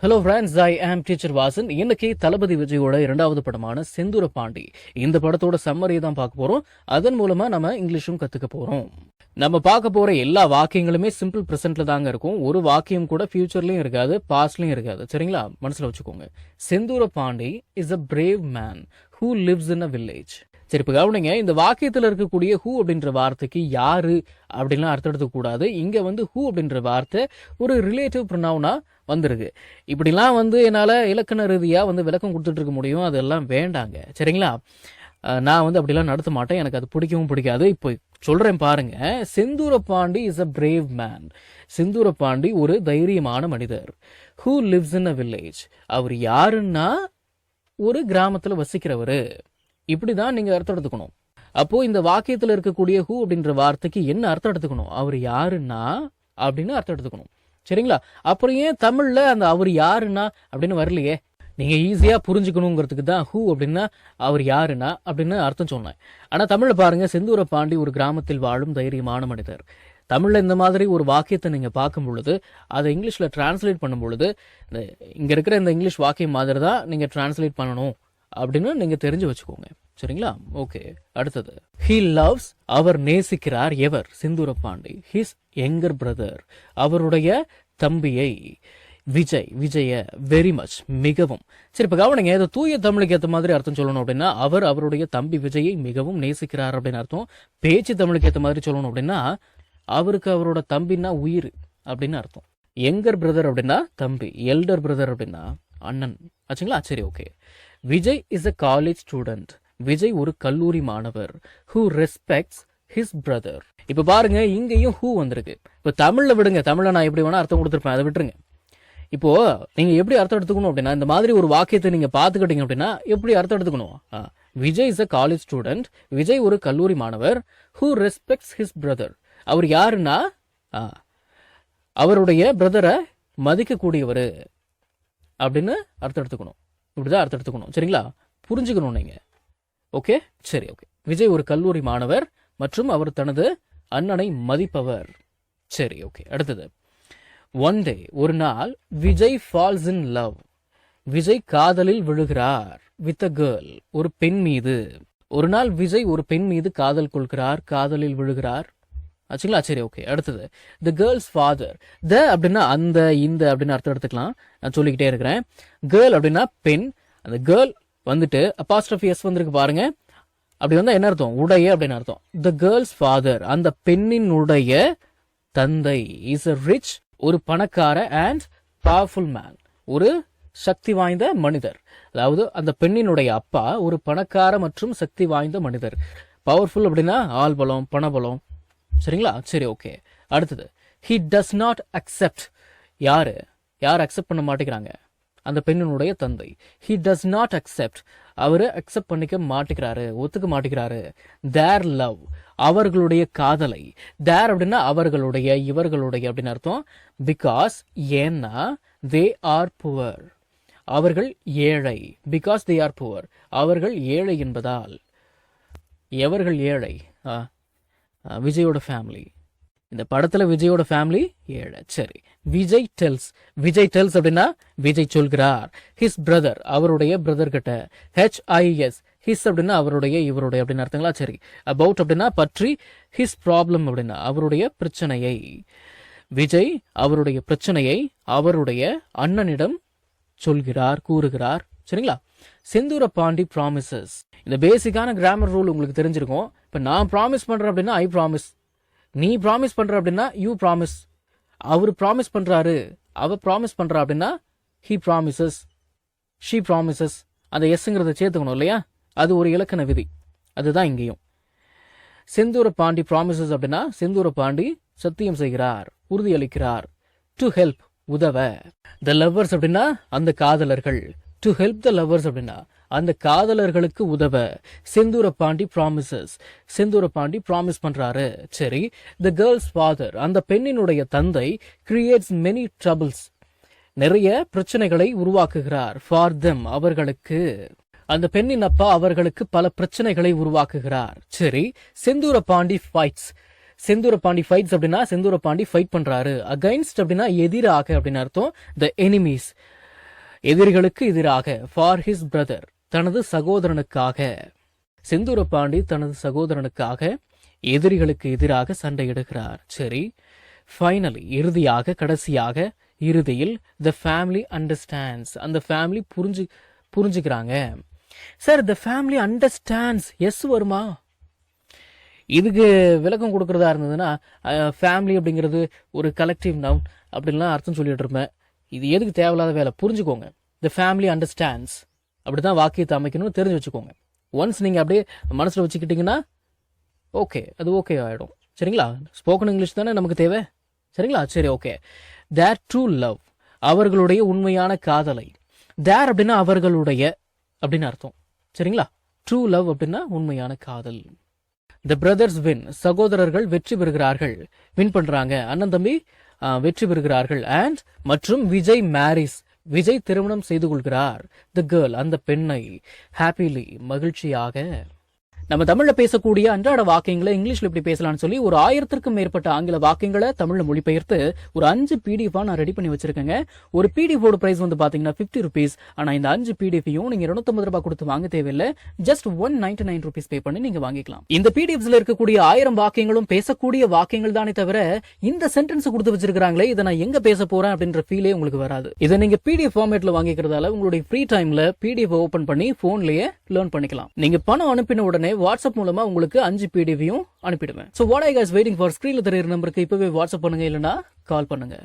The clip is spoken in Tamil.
ஹலோ ஃப்ரெண்ட்ஸ், ஐ ஆம் டீச்சர் வாசன். இன்னைக்கு தளபதி விஜயோட இரண்டாவது படமான செந்தூர பாண்டி இந்த படத்தோட சம்மரியை தான் பார்க்க போறோம். அதன் மூலமா நம்ம இங்கிலீஷும் கத்துக்க போறோம். நம்ம பார்க்க போற எல்லா வாக்கியங்களுமே சிம்பிள் பிரசன்ட்ல தாங்க இருக்கும். ஒரு வாக்கியம் கூட ஃபியூச்சர்லயும் இருக்காது, பாஸ்ட்லயும் இருக்காது. சரிங்களா? மனசுல வச்சுக்கோங்க. Senthoora Pandi is a brave man who lives in a village. சரி, இப்ப கவனிங்க. இந்த வாக்கியத்துல இருக்கக்கூடிய ஹூ அப்படின்ற வார்த்தைக்கு யாரு அப்படின்லாம் அர்த்தம் எடுத்துக்க கூடாது. இங்க ஹூ அப்படின்ற வார்த்தை ஒரு ரிலேட்டிவ் ப்ரொனவுனா வந்திருக்கு. இப்படிலாம் என்னால இலக்கண ரீதியா விளக்கம் கொடுத்துட்டு இருக்க முடியும். அதெல்லாம் வேண்டாங்க. சரிங்களா? நான் அப்படிலாம் நடத்த மாட்டேன். எனக்கு அது பிடிக்கவும் பிடிக்காது. இப்போ சொல்றேன் பாருங்க. Senthura Pandi is a brave man. Senthura Pandi ஒரு தைரியமான மனிதர். Who lives in a village. அவர் யாருன்னா ஒரு கிராமத்துல வசிக்கிறவரு. இப்படிதான் நீங்க அர்த்தம் எடுத்துக்கணும். அப்போ இந்த வாக்கியத்துல இருக்கக்கூடிய ஹூ அப்படின்ற வார்த்தைக்கு என்ன அர்த்தம் எடுத்துக்கணும்? அவர் யாருன்னா அப்படின்னு அர்த்தம் எடுத்துக்கணும். சரிங்களா? அப்புறம் ஏன் தமிழ்ல அந்த அவர் யாருன்னா அப்படின்னு வரலையே? நீங்க ஈஸியா புரிஞ்சுக்கணுங்கிறதுக்கு தான் ஹூ அப்படின்னா அவர் யாருன்னா அப்படின்னு அர்த்தம் சொன்னேன். ஆனா தமிழ்ல பாருங்க, செந்தூர பாண்டி ஒரு கிராமத்தில் வாழும் தைரியமான மனிதர். தமிழ்ல இந்த மாதிரி ஒரு வாக்கியத்தை நீங்க பார்க்கும் பொழுது அதை இங்கிலீஷ்ல டிரான்ஸ்லேட் பண்ணும் பொழுது இங்க இருக்கிற இந்த இங்கிலீஷ் வாக்கியம் மாதிரி தான் நீங்க டிரான்ஸ்லேட் பண்ணணும் அப்படின்னு நீங்க தெரிஞ்சு வச்சுக்கோங்க. சரிங்களா? ஓகே, அடுத்தது. ஹி லவ்ஸ், அவர் நேசிக்கிறார். எவர்? செந்தூர பாண்டி. ஹிஸ் யங்கர் பிரதர், அவருடைய தம்பியை. விஜய வெரி மச், மிகவும். சரி, இப்ப கவனிங்க. இதை தூய தமிழுக்கு ஏற்ற மாதிரி அர்த்தம் சொல்லணும் அப்படின்னா அவர் அவருடைய தம்பி விஜயை மிகவும் நேசிக்கிறார் அப்படின்னு அர்த்தம். பேச்சு தமிழுக்கு ஏற்ற மாதிரி சொல்லணும் அப்படின்னா அவருக்கு அவரோட தம்பின்னா உயிர் அப்படின்னு அர்த்தம். யங்கர் பிரதர் அப்படின்னா தம்பி, எல்டர் பிரதர் அப்படின்னா அண்ணன். ஆச்சுங்களா? சரி, okay. Vijay is a college student. Vijay ஒரு கல்லூரி மாணவர். Who respects his brother. இப்ப பாருங்க, இங்கேயும் ஹூ வந்திருக்கு. இப்ப தமிழ்ல விடுங்க. தமிழ்ல நான் எப்படி வேணா அர்த்தம் கொடுத்துருப்பேன், அதை விட்டுருங்க. இப்போ நீங்க எப்படி அர்த்தம் எடுத்துக்கணும் அப்படின்னா இந்த மாதிரி ஒரு வாக்கியத்தை நீங்க பாத்துக்கிட்டீங்க அப்படின்னா எப்படி அர்த்தம் எடுத்துக்கணும்? Vijay is a college student. Vijay ஒரு கல்லூரி மாணவர். Who respects his brother. அவர் யாருன்னா அவருடைய பிரதரை மதிக்கக்கூடியவர் அப்படின்னு அர்த்தம் எடுத்துக்கணும். இப்படிதான் அர்த்தம் எடுத்துக்கணும். சரிங்களா? புரிஞ்சுக்கணும் நீங்க. ஓகே, சரி, ஓகே. விஜய் ஒரு கல்லூரி மாணவர் மற்றும் அவர் தனது அண்ணனை மதிப்பவர். சரி, ஓகே. அடுத்தது. ஒன் டே, ஒரு நாள், Vijay falls in love. Vijay காதலில் விழுகிறார். வித் அ கேர்ள், ஒரு பெண் மீது. ஒரு நாள் விஜய் ஒரு பெண் மீது காதல் கொள்கிறார், காதலில் விழுகிறார். ஆச்சுங்களா? சரி, ஓகே. அடுத்தது. The girls father. த அப்படின்னா அந்த, இந்த அப்படின்னு அர்த்தம் எடுத்துக்கலாம். நான் சொல்லிக்கிட்டே இருக்கிறேன். கேர்ள் அப்படின்னா பெண். அந்த கேர்ள் அப்பாஸ்ட்ரோஃபி எஸ் வந்திருக்கு பாருங்க. அப்படி என்ன அர்த்தம்? உடைய அப்படின்னு அர்த்தம். த கேர்ள்ஸ் ஃபாதர், அந்த பெண்ணினுடைய தந்தை. இஸ் அ ரிச், ஒரு பணக்கார, அண்ட் பவர்ஃபுல் மேன், ஒரு சக்தி வாய்ந்த மனிதர். அதாவது அந்த பெண்ணினுடைய அப்பா ஒரு பணக்கார மற்றும் சக்தி வாய்ந்த மனிதர். பவர்ஃபுல் அப்படின்னா ஆள் பலம், பணபலம். சரிங்களா? சரி, ஓகே. அடுத்தது. He does not accept. யார் அக்செப்ட் பண்ண மாட்டேங்கிறாங்க? அந்த பெண்ணினுடைய தந்தை. ஹி டஸ் நாட் அக்செப்ட், அவரு அக்செப்ட் பண்ணிக்க மாட்டேங்கிறாரு, ஒத்துக்க மாட்டேங்கிறாரு. தேர் லவ், அவர்களுடைய காதலை. தேர் அப்படின்னா அவர்களுடைய, இவர்களுடைய அப்படின்னு அர்த்தம். பிகாஸ், ஏன்னா, தே ஆர் புவர், அவர்கள் ஏழை. பிகாஸ் தே ஆர் புவர், அவர்கள் ஏழை என்பதால். எவர்கள் ஏழை? விஜயோட ஃபேமிலி. இந்த படத்துல விஜயோட ஃபேமிலி ஏழை. சரி. விஜய் டெல்ஸ் அப்படின்னா விஜய் சொல்கிறார். ஹிஸ் பிரதர், அவருடைய பிரதர் கிட்ட. HIS, ஹிஸ் அப்படின்னா அவருடைய, இவருடைய அப்படின்னு அர்த்தங்களா? சரி. அபவுட் அப்படின்னா பற்றி. ஹிஸ் ப்ராப்ளம் அப்படின்னா அவருடைய பிரச்சனையை. விஜய் அவருடைய பிரச்சனையை அவருடைய அண்ணனிடம் சொல்கிறார், கூறுகிறார். சரிங்களா? செந்தூர பாண்டி ப்ராமிசஸ். இந்த பேசிக்கான கிராமர் ரூல் உங்களுக்கு தெரிஞ்சிருக்கும். இப்ப நான் ப்ராமிஸ் பண்றேன் அப்படின்னா ஐ ப்ராமிஸ். நீ ப்ராமிஸ் பண்ற அப்படின்னா யூ ப்ராமிஸ். அவர் ப்ராமிஸ் பண்றாரு, அவ ப்ராமிஸ் பண்றா அப்படின்னா ஹி ப்ராமிசஸ், ஷீ ப்ராமிசஸ். அந்த எஸ்ங்கிறத சேர்த்துக்கணும் இல்லையா? அது ஒரு இலக்கண விதி. அதுதான் இங்கேயும். செந்தூர பாண்டி ப்ராமிசஸ் அப்படின்னா செந்தூர பாண்டி சத்தியம் செய்கிறார், உறுதியளிக்கிறார். டு ஹெல்ப், உதவ. த லவ்வர்ஸ் அப்படின்னா அந்த காதலர்கள். டு ஹெல்ப் த லவ்வர்ஸ் அப்படின்னா அந்த காதலர்களுக்கு உதவ. செந்தூர பாண்டி ப்ராமிசஸ், செந்தூர பாண்டி ப்ராமிஸ் பண்றாரு. சரி. த கேர்ள்ஸ் ஃபாதர், அந்த பெண்ணினுடைய தந்தை. கிரியேட்ஸ் மெனி ட்ரபிள்ஸ், நிறைய பிரச்சனைகளை உருவாக்குகிறார். ஃபார் தெம், அவர்களுக்கு. அந்த பெண்ணின் அப்பா அவர்களுக்கு பல பிரச்சனைகளை உருவாக்குகிறார். சரி. செந்தூர பாண்டி ஃபைட்ஸ். செந்தூர பாண்டி ஃபைட்ஸ் அப்படின்னா செந்தூர பாண்டி ஃபைட் பண்றாரு. அகைன்ஸ்ட் அப்படின்னா எதிராக அப்படின்னு அர்த்தம். த எனிமீஸ், எதிரிகளுக்கு எதிராக ஃபார் ஹிஸ் பிரதர், தனது சகோதரனுக்காக. செந்தூர பாண்டி தனது சகோதரனுக்காக எதிரிகளுக்கு எதிராக சண்டையிடுகிறார். சரி, ஃபைனலி இறுதியாக, கடைசியாக, இறுதியில் த ஃபேமிலி அண்டர்ஸ்டாண்ட்ஸ், அந்த ஃபேமிலி புரிஞ்சுக்கிறாங்க. Sir the family understands S வருமா? இதுக்கு விளக்கம் கொடுக்கறதா இருந்ததுன்னா ஃபேமிலி அப்படிங்கிறது ஒரு கலெக்டிவ் நவுன் அப்படின்லாம் அர்த்தம் சொல்லிட்டு இருப்பேன். இது எதுக்கு தேவையில்லாத வேலை? புரிஞ்சுக்கோங்க. த ஃபேமிலி அண்டர்ஸ்டாண்ட்ஸ் அப்படிதான் வாக்கியத்தை அமைக்கணும்னு தெரிஞ்சு வச்சுக்கோங்க. ஒன்ஸ் நீங்க அப்படியே மனசுல வச்சுக்கிட்டீங்கன்னா ஓகே, அது ஓகே ஆயிடும். சரிங்களா? ஸ்போக்கன் இங்கிலீஷ் தானே நமக்கு தேவை. சரிங்களா? சரி, ஓகே. தேர் ட்ரூ லவ், அவர்களுடைய உண்மையான காதலை. தேர் அப்படின்னா அவர்களுடைய அப்படின்னு அர்த்தம். சரிங்களா? ட்ரூ லவ் அப்படின்னா உண்மையான காதல். த பிரதர்ஸ் வின், சகோதரர்கள் வெற்றி பெறுகிறார்கள். வின் பண்றாங்க, அண்ணன் தம்பி வெற்றி பெறுகிறார்கள். அண்ட் மற்றும் விஜய் மேரிஸ், விஜய் திருமணம் செய்து கொள்கிறார் த கேர்ள், அந்த பெண்ணை. ஹாப்பிலி, மகிழ்ச்சியாக. நம்ம தமிழ்ல பேசக்கூடிய அன்றாட வாக்கியங்களை இங்கிலீஷ்ல எப்படி பேசலாம்னு சொல்லி ஒரு 1000க்கும் மேற்பட்ட ஆங்கில வாக்கியங்களை தமிழ்ல மொழிபெயர்த்து ஒரு 5 PDF நான் ரெடி பண்ணி வச்சிருக்கேங்க. ஒரு PDF ஓட பிரைஸ் வந்து பாத்தீங்கன்னா 50 rupees. ஆனா இந்த 5 PDFையும் நீங்க 250 ரூபாய் கொடுத்து வாங்க தேவையில்லை. ஜஸ்ட் 199 rupees பே பண்ணி நீங்க வாங்கிக்கலாம். இந்த PDFஸ்ல இருக்கக்கூடிய 1000 வாக்கியங்களும் பேசக்கூடிய வாக்கியங்கள் தானே தவிர இந்த சென்டென்ஸ் கொடுத்து வச்சிருக்காங்களே இதை நான் எங்க பேச போறேன் அப்படின்ற ஃபீலே உங்களுக்கு வராது. இதை நீங்க PDF ஃபார்மேட்ல வாங்கிக்கிறதால உங்களுடைய ஃப்ரீ டைம்ல PDF ஓபன் பண்ணி போன்லயே லேர்ன் பண்ணிக்கலாம். நீங்க பணம் அனுப்பின உடனே வாட்ஸ்அப் மூலமா உங்களுக்கு 5 PDFையும் அனுப்பிடுவேன். So what are you guys waiting for? ஸ்கிரீன்ல தெரியுற நம்பருக்கு இப்பவே வாட்ஸ்அப் பண்ணுங்க, இல்லனா கால் பண்ணுங்க.